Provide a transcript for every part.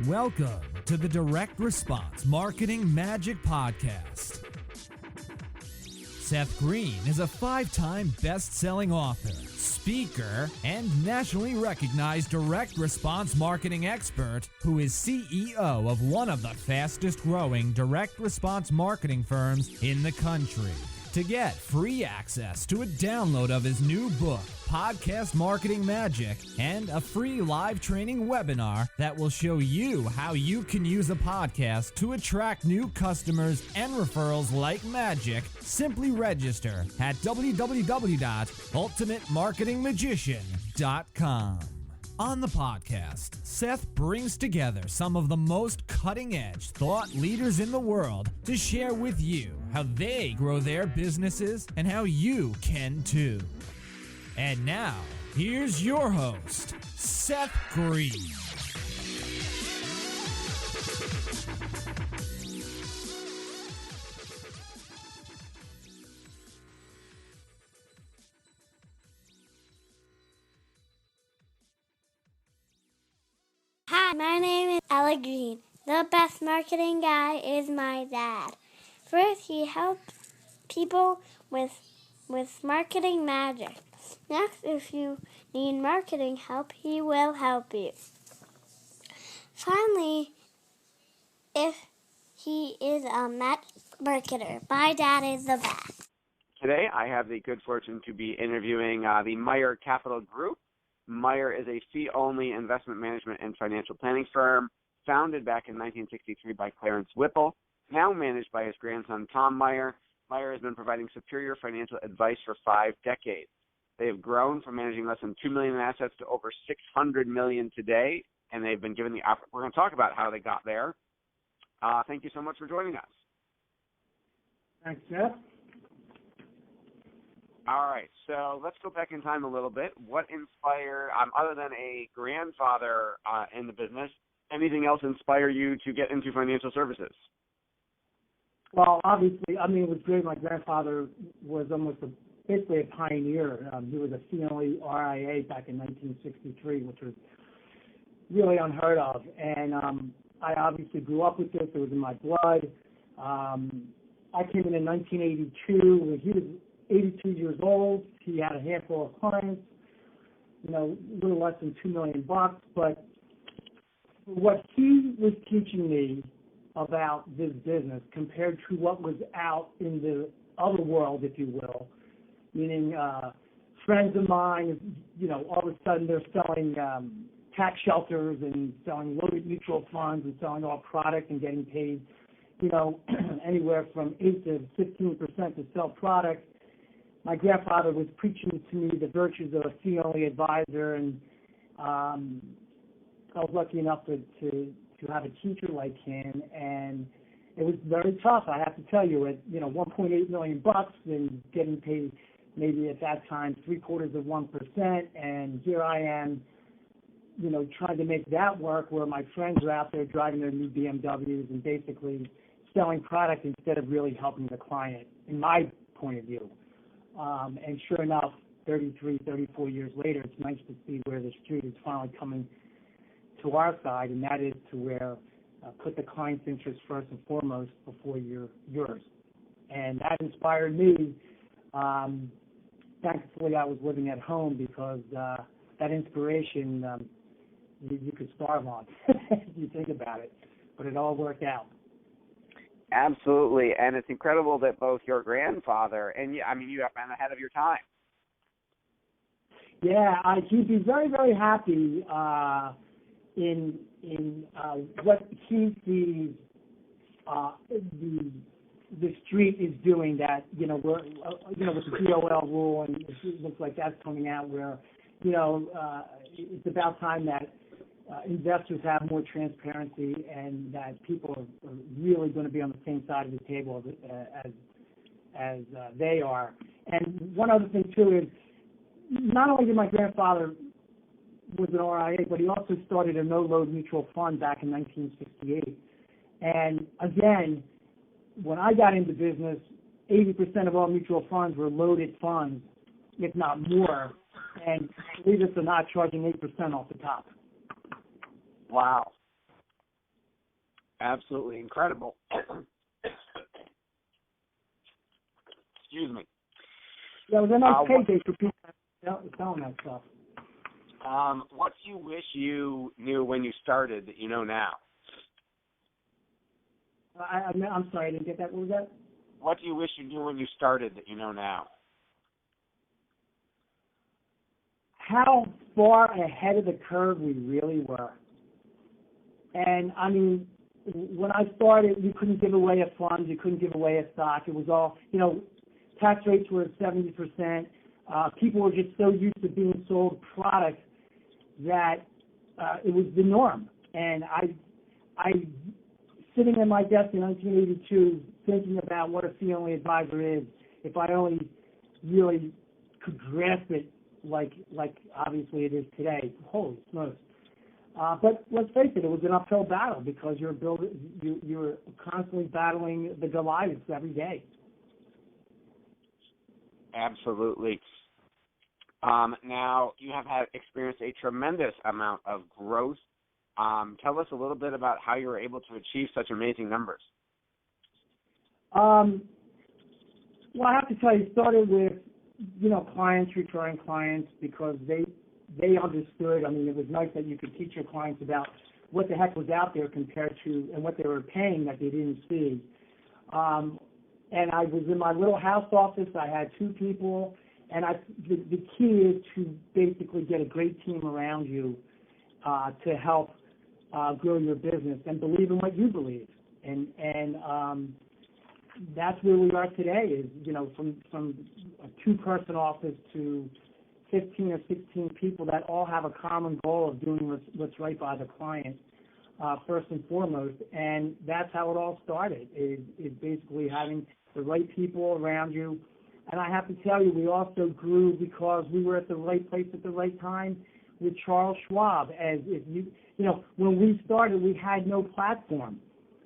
Welcome to the Direct Response Marketing Magic Podcast. Seth Greene is a 5-time best-selling author, speaker, and nationally recognized direct response marketing expert who is CEO of one of the fastest-growing direct response marketing firms in the country. To get free access to a download of his new book, Podcast Marketing Magic, and a free live training webinar that will show you how you can use a podcast to attract new customers and referrals like magic, simply register at www.ultimatemarketingmagician.com. On the podcast, Seth brings together some of the most cutting-edge thought leaders in the world to share with you how they grow their businesses and how you can too. And now, here's your host, Seth Greene. Hi, my name is Ella Green. The best marketing guy is my dad. First, he helps people with marketing magic. Next, if you need marketing help, he will help you. Finally, if he is a marketer, my dad is the best. Today, I have the good fortune to be interviewing the Meyer Capital Group. Meyer is a fee-only investment management and financial planning firm founded back in 1963 by Clarence Whipple, now managed by his grandson, Tom Meyer. Meyer has been providing superior financial advice for 5 decades. They have grown from managing less than $2 million in assets to over $600 million today, and they've been given the opportunity. We're going to talk about how they got there. Thank you so much for joining us. Thanks, Jeff. All right, so let's go back in time a little bit. What inspired, other than a grandfather in the business, anything else inspire you to get into financial services? Well, obviously, it was great. My grandfather was basically a pioneer. He was a fee-only RIA back in 1963, which was really unheard of. And I obviously grew up with this. It was in my blood. I came in 1982 when he was 82 years old. He had a handful of clients, a little less than $2 million. But what he was teaching me about this business compared to what was out in the other world, if you will, meaning friends of mine, all of a sudden they're selling tax shelters and selling loaded mutual funds and selling all product and getting paid, anywhere from 8 to 15% to sell product. My grandfather was preaching to me the virtues of a fee-only advisor, and I was lucky enough to have a teacher like him, and it was very tough, I have to tell you, at $1.8 million and getting paid maybe at that time 0.75%, and here I am, trying to make that work where my friends are out there driving their new BMWs and basically selling product instead of really helping the client, in my point of view. And sure enough, 33, 34 years later, it's nice to see where the street is finally coming to our side, and that is to where put the client's interest first and foremost before yours. And that inspired me. Thankfully, I was living at home because that inspiration you could starve on if you think about it. But it all worked out. Absolutely, and it's incredible that both your grandfather and you have been ahead of your time. Yeah, he'd be very, very happy in what he sees the street is doing. That we're with the DOL rule, and it looks like that's coming out where it's about time that investors have more transparency and that people are really going to be on the same side of the table as they are. And one other thing, too, is not only did my grandfather was an RIA, but he also started a no-load mutual fund back in 1968. And again, when I got into business, 80% of all mutual funds were loaded funds, if not more, and believe it or not, charging 8% off the top. Wow. Absolutely incredible. Excuse me. Yeah, it was a nice payday for people selling that stuff. What do you wish you knew when you started that you know now? I'm sorry, I didn't get that. What was that? What do you wish you knew when you started that you know now? How far ahead of the curve we really were. And, I mean, when I started, you couldn't give away a fund, you couldn't give away a stock. It was all, tax rates were at 70%. People were just so used to being sold products that it was the norm. And I sitting at my desk in 1982 thinking about what a fee-only advisor is, if I only really could grasp it like obviously it is today. Holy smokes. But let's face it was an uphill battle because you're constantly battling the Goliaths every day. Absolutely. Now, you have experienced a tremendous amount of growth. Tell us a little bit about how you were able to achieve such amazing numbers. Well, I have to tell you, it started with, clients, referring clients, because they understood. I mean, it was nice that you could teach your clients about what the heck was out there compared to, and what they were paying that they didn't see. And I was in my little house office. I had 2 people, and the key is to basically get a great team around you to help grow your business and believe in what you believe. And that's where we are today. Is from a 2-person office to 15 or 16 people that all have a common goal of doing what's right by the client, first and foremost. And that's how it all started, is basically having the right people around you. And I have to tell you, we also grew because we were at the right place at the right time with Charles Schwab. As if when we started, we had no platform.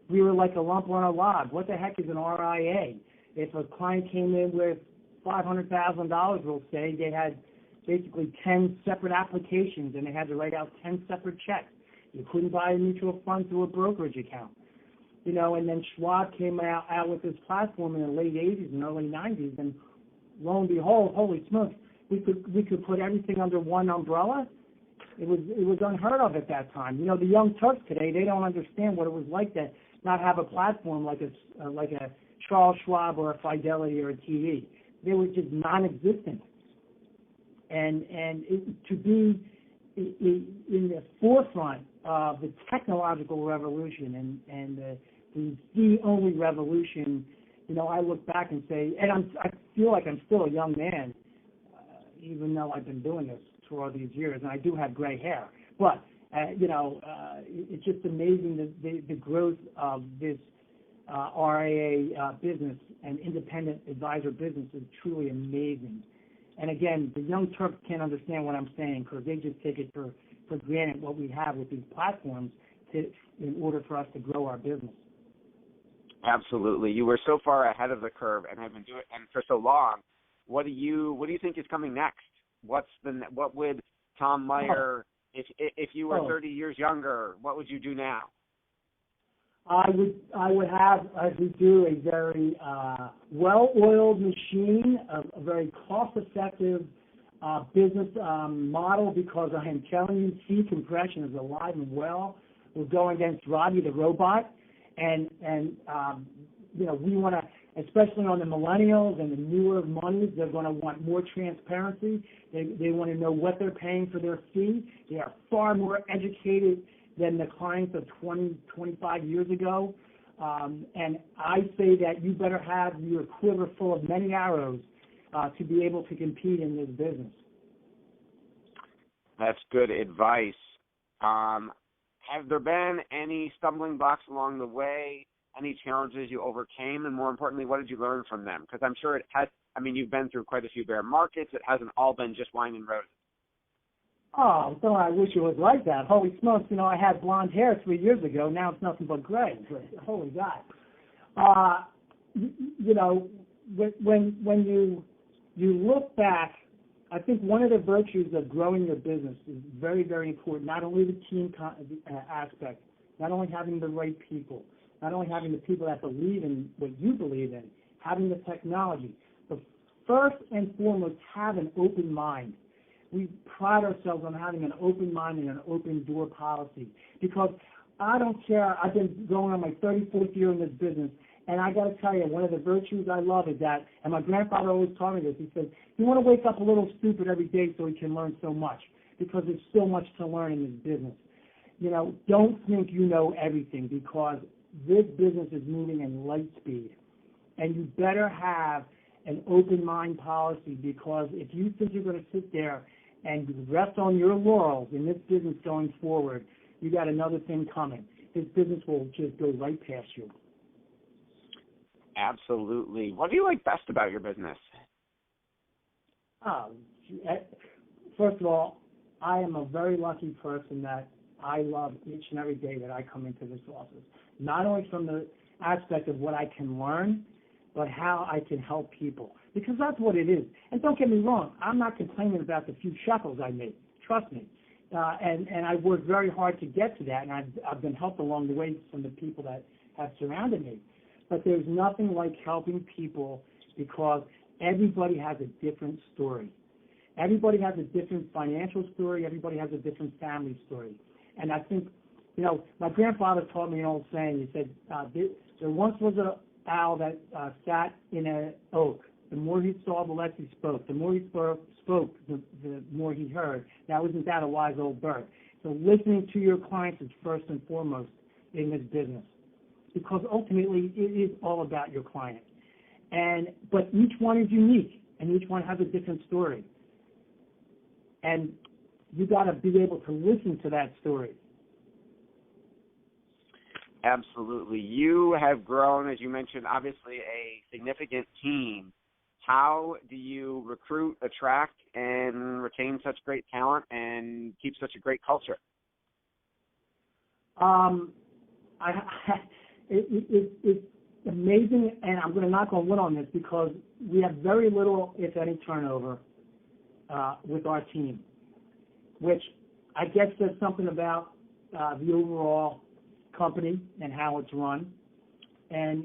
We were like a lump on a log. What the heck is an RIA? If a client came in with $500,000, we'll say, they had basically 10 separate applications, and they had to write out 10 separate checks. You couldn't buy a mutual fund through a brokerage account. And then Schwab came out with this platform in the late 80s and early 90s, and lo and behold, holy smokes, we could put everything under one umbrella. It was unheard of at that time. The young Turks today, they don't understand what it was like to not have a platform like a Charles Schwab or a Fidelity or a TD. They were just non-existent. And to be in the forefront of the technological revolution and the only revolution, I look back and say, and I feel like I'm still a young man, even though I've been doing this for all these years, and I do have gray hair. But it's just amazing the growth of this RIA business and independent advisor business is truly amazing. And again, the young Turks can't understand what I'm saying because they just take it for granted what we have with these platforms in order for us to grow our business. Absolutely. You were so far ahead of the curve and have been doing it for so long. What do you think is coming next? What would Tom Meyer, if you were 30 years younger, what would you do now? I would have, as we do, a very well-oiled machine, a very cost-effective business model, because I am telling you, fee compression is alive and well. We're going against Robbie the robot, and we want to, especially on the millennials and the newer monies, they're going to want more transparency. They want to know what they're paying for their fee. They are far more educated than the clients of 20, 25 years ago. And I say that you better have your quiver full of many arrows to be able to compete in this business. That's good advice. Have there been any stumbling blocks along the way, any challenges you overcame, and more importantly, what did you learn from them? Because I'm sure it has, you've been through quite a few bear markets. It hasn't all been just wine and roses. Oh, so I wish it was like that. Holy smokes, I had blonde hair 3 years ago. Now it's nothing but gray. Holy God. When you look back, I think one of the virtues of growing your business is very, very important, not only the team aspect, not only having the right people, not only having the people that believe in what you believe in, having the technology, but first and foremost, have an open mind. We pride ourselves on having an open mind and an open door policy, because I don't care. I've been going on my 34th year in this business, and I got to tell you, one of the virtues I love is that, and my grandfather always taught me this, he said, you want to wake up a little stupid every day so you can learn so much, because there's so much to learn in this business. You know, don't think you know everything, because this business is moving in light speed, and you better have an open mind policy, because if you think you're going to sit there and rest on your laurels in this business going forward, you got another thing coming. This business will just go right past you. Absolutely. What do you like best about your business? First of all, I am a very lucky person that I love each and every day that I come into this office, not only from the aspect of what I can learn, but how I can help people, because that's what it is. And don't get me wrong, I'm not complaining about the few shekels I made. Trust me. And I worked very hard to get to that, and I've been helped along the way from the people that have surrounded me. But there's nothing like helping people, because everybody has a different story. Everybody has a different financial story. Everybody has a different family story. And I think, you know, my grandfather taught me an old saying. He said, there once was an owl that sat in an oak. The more he saw, the less he spoke. The more he spoke, the more he heard. Now, isn't that a wise old bird? So listening to your clients is first and foremost in this business, because ultimately it is all about your client. But each one is unique, and each one has a different story. And you got to be able to listen to that story. Absolutely. You have grown, as you mentioned, obviously a significant team. How do you recruit, attract, and retain such great talent and keep such a great culture? It's amazing, and I'm going to knock on wood on this, because we have very little, if any, turnover with our team, which I guess says something about the overall company and how it's run. And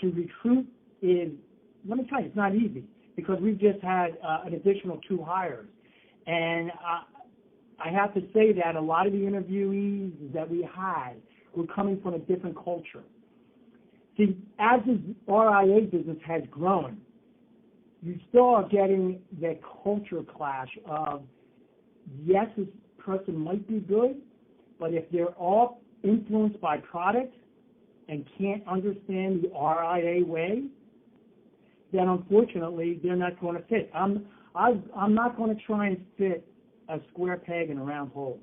to recruit is, let me tell you, it's not easy, because we've just had an additional 2 hires. And I have to say that a lot of the interviewees that we had were coming from a different culture. See, as the RIA business has grown, you still are getting the culture clash of, yes, this person might be good, but if they're all influenced by product and can't understand the RIA way, then unfortunately they're not going to fit. I'm not going to try and fit a square peg in a round hole.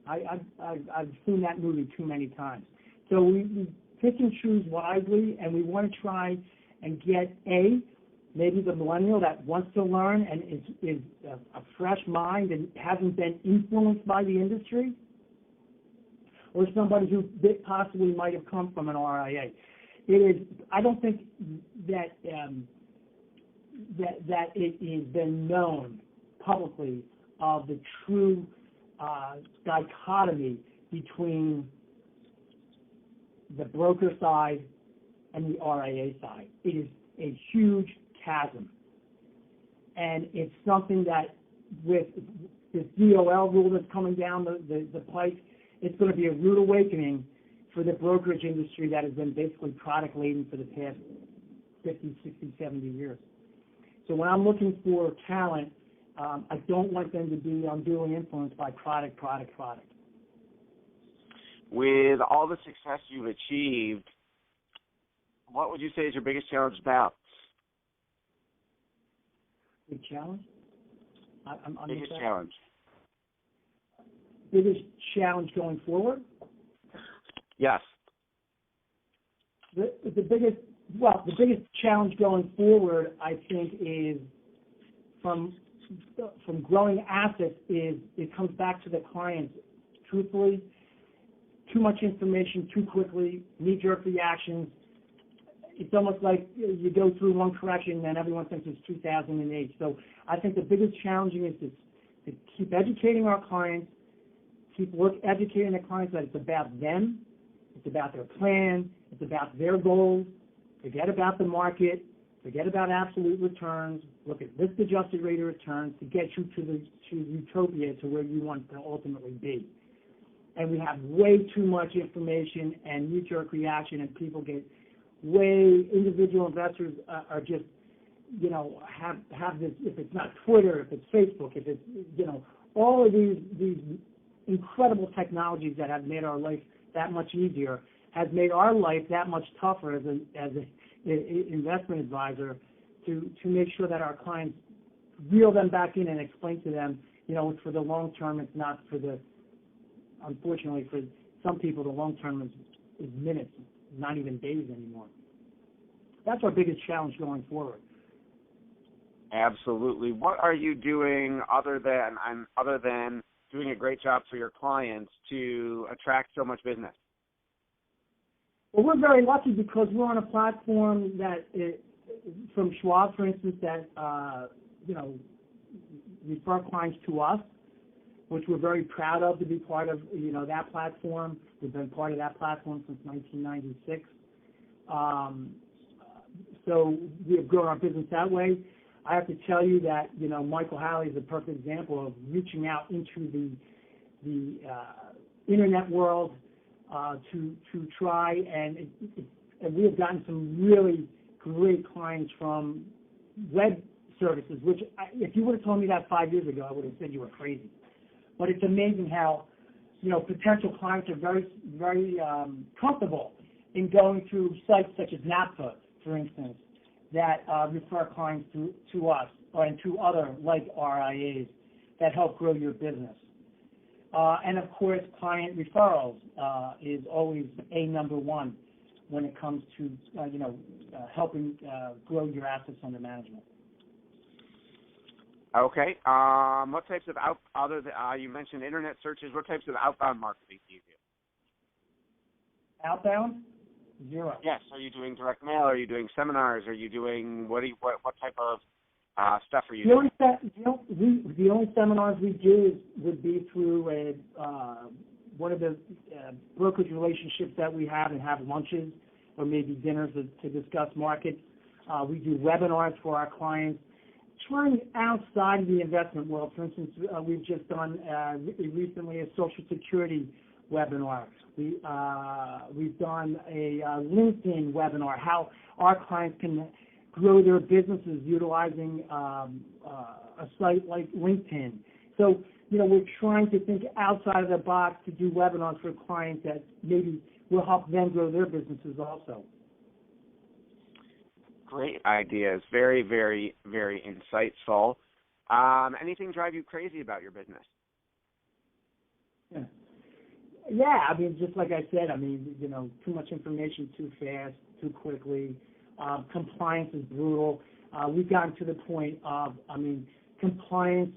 I've seen that movie too many times. So we pick and choose wisely, and we want to try and get maybe the millennial that wants to learn and is a fresh mind and hasn't been influenced by the industry, or somebody who possibly might have come from an RIA. I don't think that that it has been known publicly of the true dichotomy between the broker side and the RIA side. It is a huge chasm, and it's something that with this DOL rule that's coming down the pike, it's going to be a rude awakening for the brokerage industry that has been basically product laden for the past 50, 60, 70 years. So when I'm looking for talent, I don't want them to be unduly influenced by product. With all the success you've achieved, what would you say is your biggest challenge now? Big challenge? Biggest challenge. Biggest challenge going forward? Yes. The biggest challenge going forward, I think, is from growing assets is it comes back to the clients. Truthfully, too much information too quickly, knee-jerk reactions. It's almost like you go through one correction and everyone thinks it's 2008. So I think the biggest challenging is to keep educating our clients, keep educating the clients that it's about them, it's about their plan, it's about their goals. Forget about the market, forget about absolute returns, look at risk-adjusted rate of returns to get you to utopia, to where you want to ultimately be. And we have way too much information and knee-jerk reaction, and people get individual investors are just, have this, if it's not Twitter, if it's Facebook, if it's, all of these incredible technologies that have made our life that much easier, has made our life that much tougher as an investment advisor to make sure that our clients reel them back in and explain to them, it's for the long term, it's not for unfortunately for some people, the long term is minutes, not even days anymore. That's our biggest challenge going forward. Absolutely. What are you doing other than doing a great job for your clients to attract so much business? Well, we're very lucky because we're on a platform that, from Schwab, for instance, that refer clients to us, which we're very proud of to be part of. That platform. We've been part of that platform since 1996. So we have grown our business that way. I have to tell you that Michael Halley is a perfect example of reaching out into the internet world to try and we have gotten some really great clients from web services. Which, if you would have told me that 5 years ago, I would have said you were crazy. But it's amazing how potential clients are very, very comfortable in going through sites such as NAPA, for instance, that refer clients to us and to other like RIAs that help grow your business. And of course, client referrals is always number one when it comes to helping grow your assets under management. Okay. What types of you mentioned internet searches. What types of outbound marketing do you do? Outbound? Zero. Yes. Are you doing direct mail? Are you doing seminars? Are you doing what type of stuff are you doing? The only seminars we do would be through one of the brokerage relationships that we have, and have lunches or maybe dinners to discuss markets. We do webinars for our clients, trying outside of the investment world. For instance, we've just done recently a Social Security webinar. We've done a LinkedIn webinar, how our clients can grow their businesses utilizing a site like LinkedIn. So, we're trying to think outside of the box to do webinars for clients that maybe will help them grow their businesses also. Great ideas. Very, very, very insightful. Anything drive you crazy about your business? Yeah, I mean, just like I said, too much information too fast, too quickly. Compliance is brutal. We've gotten to the point of, compliance,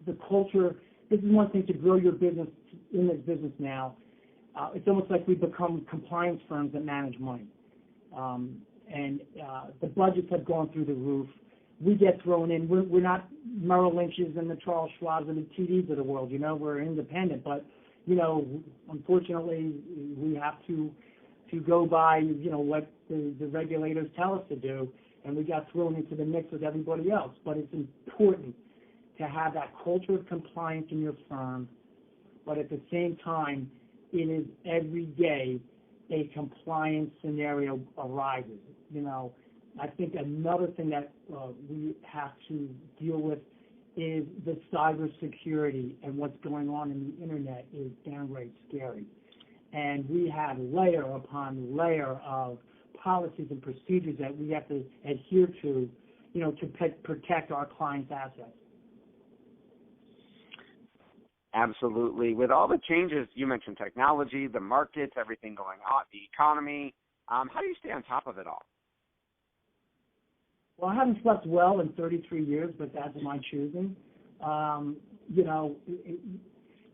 the culture. This is one thing to grow your business in this business now. It's almost like we've become compliance firms that manage money. And the budgets have gone through the roof. We get thrown in. We're not Merrill Lynch's and the Charles Schwab's and the TDs of the world. We're independent, but unfortunately, we have to go by what the regulators tell us to do, and we got thrown into the mix with everybody else. But it's important to have that culture of compliance in your firm, but at the same time, it is every day a compliance scenario arises. I think another thing that we have to deal with is the cybersecurity, and what's going on in the internet is downright scary. And we have layer upon layer of policies and procedures that we have to adhere to, to protect our clients' assets. Absolutely. With all the changes, you mentioned technology, the markets, everything going on, the economy, how do you stay on top of it all? Well, I haven't slept well in 33 years, but that's my choosing.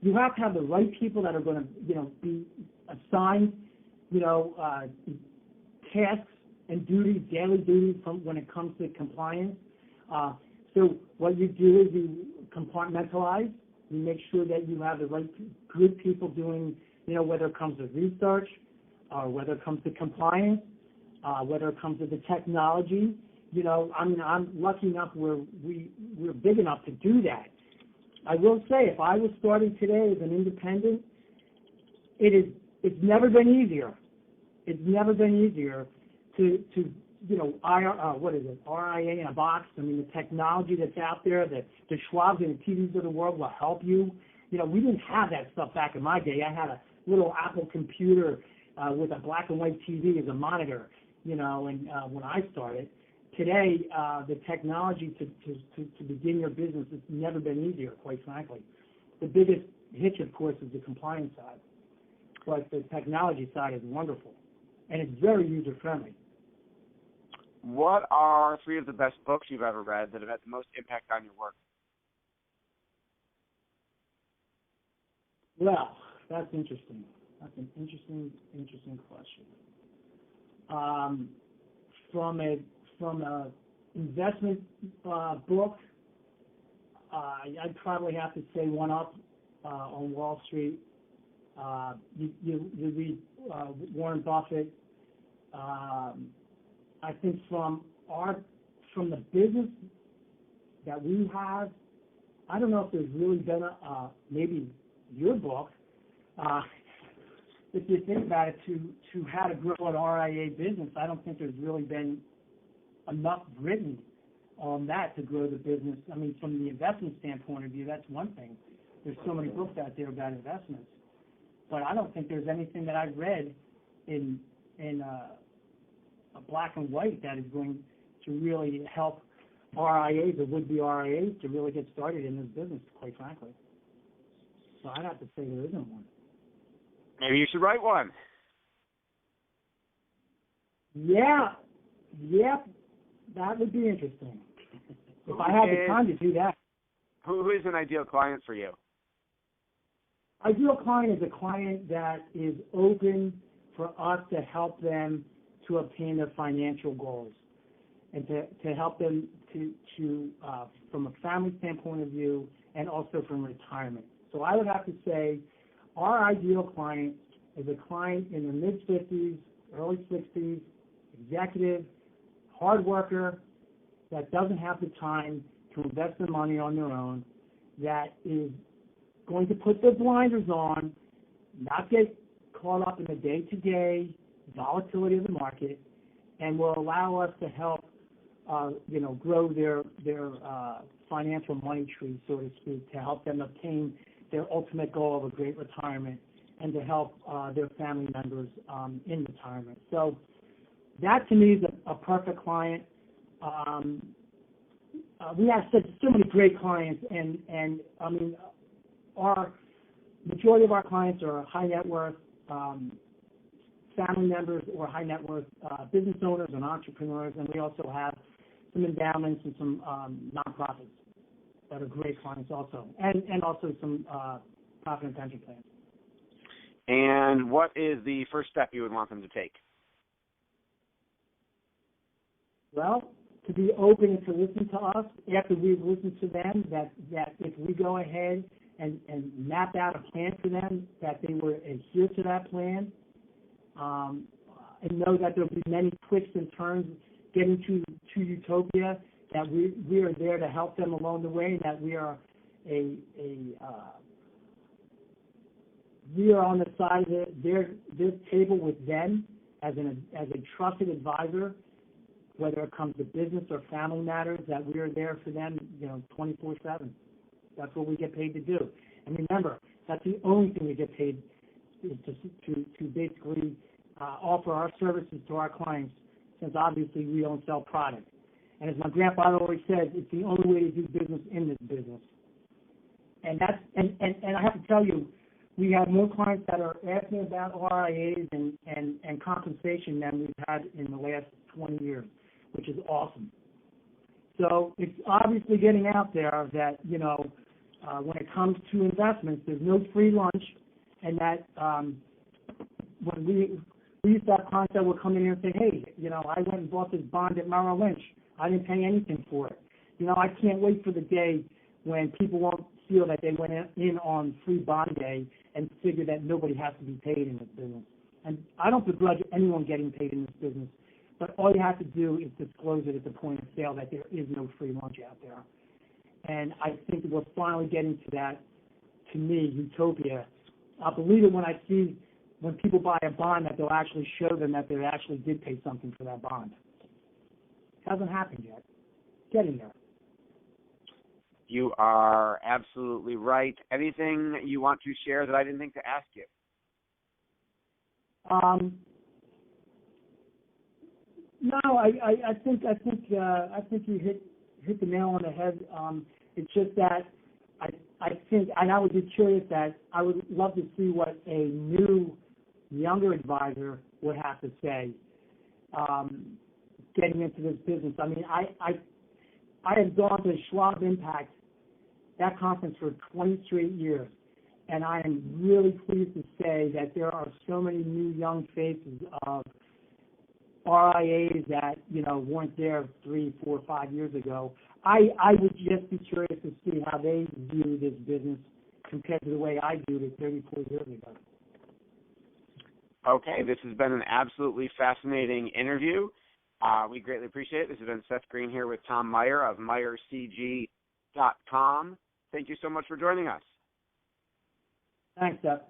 You have to have the right people that are going to, be assigned, tasks and duties, daily duties when it comes to compliance. So what you do is you compartmentalize, We make sure that you have the right good people doing, whether it comes to research, or whether it comes to compliance, whether it comes to the technology. I'm lucky enough where we're big enough to do that. I will say, if I was starting today as an independent, it's never been easier. It's never been easier to RIA in a box. I mean, the technology that's out there, the Schwabs and the TVs of the world will help you. We didn't have that stuff back in my day. I had a little Apple computer with a black and white TV as a monitor, and when I started. Today, the technology to begin your business, it's never been easier, quite frankly. The biggest hitch, of course, is the compliance side. But the technology side is wonderful, and it's very user-friendly. What are 3 of the best books you've ever read that have had the most impact on your work? Well, that's interesting. That's an interesting question. From a investment book, I'd probably have to say One Up on Wall Street. You read Warren Buffett. I think from the business that we have, I don't know if there's really been maybe your book. If you think about it, to how to grow an RIA business, I don't think there's really been enough written on that to grow the business. I mean, from the investment standpoint of view, that's one thing. There's so many books out there about investments, but I don't think there's anything that I've read in a black and white that is going to really help RIAs or would-be RIAs to really get started in this business, quite frankly. So I'd have to say there isn't one. Maybe you should write one. Yeah, that would be interesting. If I had the time to do that. Who is an ideal client for you? Ideal client is a client that is open for us to help them to obtain their financial goals and to help them to from a family standpoint of view and also from retirement. So I would have to say our ideal client is a client in their mid-50s, early 60s, executive, hard worker, that doesn't have the time to invest their money on their own, that is going to put their blinders on, not get caught up in the day-to-day volatility of the market, and will allow us to help, grow their financial money tree, so to speak, to help them obtain their ultimate goal of a great retirement and to help their family members in retirement. So that to me is a perfect client. We have so many great clients, and I mean, our majority of our clients are high net worth family members or high net worth business owners and entrepreneurs, and we also have some endowments and some nonprofits that are great clients also, and also some profit and pension plans. And what is the first step you would want them to take? Well, to be open and to listen to us after we've listened to them, that if we go ahead and map out a plan for them, that they will adhere to that plan, and know that there will be many twists and turns getting to utopia, that we are there to help them along the way, that we are we are on the side of their table with them as a trusted advisor, whether it comes to business or family matters, that we are there for them, 24/7. That's what we get paid to do. And remember, that's the only thing we get paid is to basically offer our services to our clients, since obviously we don't sell product. And as my grandfather always said, it's the only way to do business in this business. And that's and I have to tell you, we have more clients that are asking about RIAs and compensation than we've had in the last 20 years, which is awesome. So it's obviously getting out there that, when it comes to investments, there's no free lunch, and that when we used to have clients that would come in here and say, hey, I went and bought this bond at Merrill Lynch. I didn't pay anything for it. I can't wait for the day when people won't feel that they went in on free bond day and figured that nobody has to be paid in this business. And I don't begrudge anyone getting paid in this business, but all you have to do is disclose it at the point of sale that there is no free lunch out there. And I think that we're finally getting to that, to me, utopia. I'll believe it when I see when people buy a bond that they'll actually show them that they actually did pay something for that bond. It hasn't happened yet. Getting there. You are absolutely right. Anything you want to share that I didn't think to ask you? No, I think you hit the nail on the head. It's just that I think, and I would be curious that I would love to see what a new, younger advisor would have to say getting into this business. I mean, I have gone to Schwab Impact, that conference, for 20 straight years, and I am really pleased to say that there are so many new young faces of RIAs that, weren't there 3, 4, 5 years ago. I would just be curious to see how they view this business compared to the way I viewed it 34 years ago. Okay, this has been an absolutely fascinating interview. We greatly appreciate it. This has been Seth Greene here with Tom Meyer of MeyerCG.com. Thank you so much for joining us. Thanks, Seth.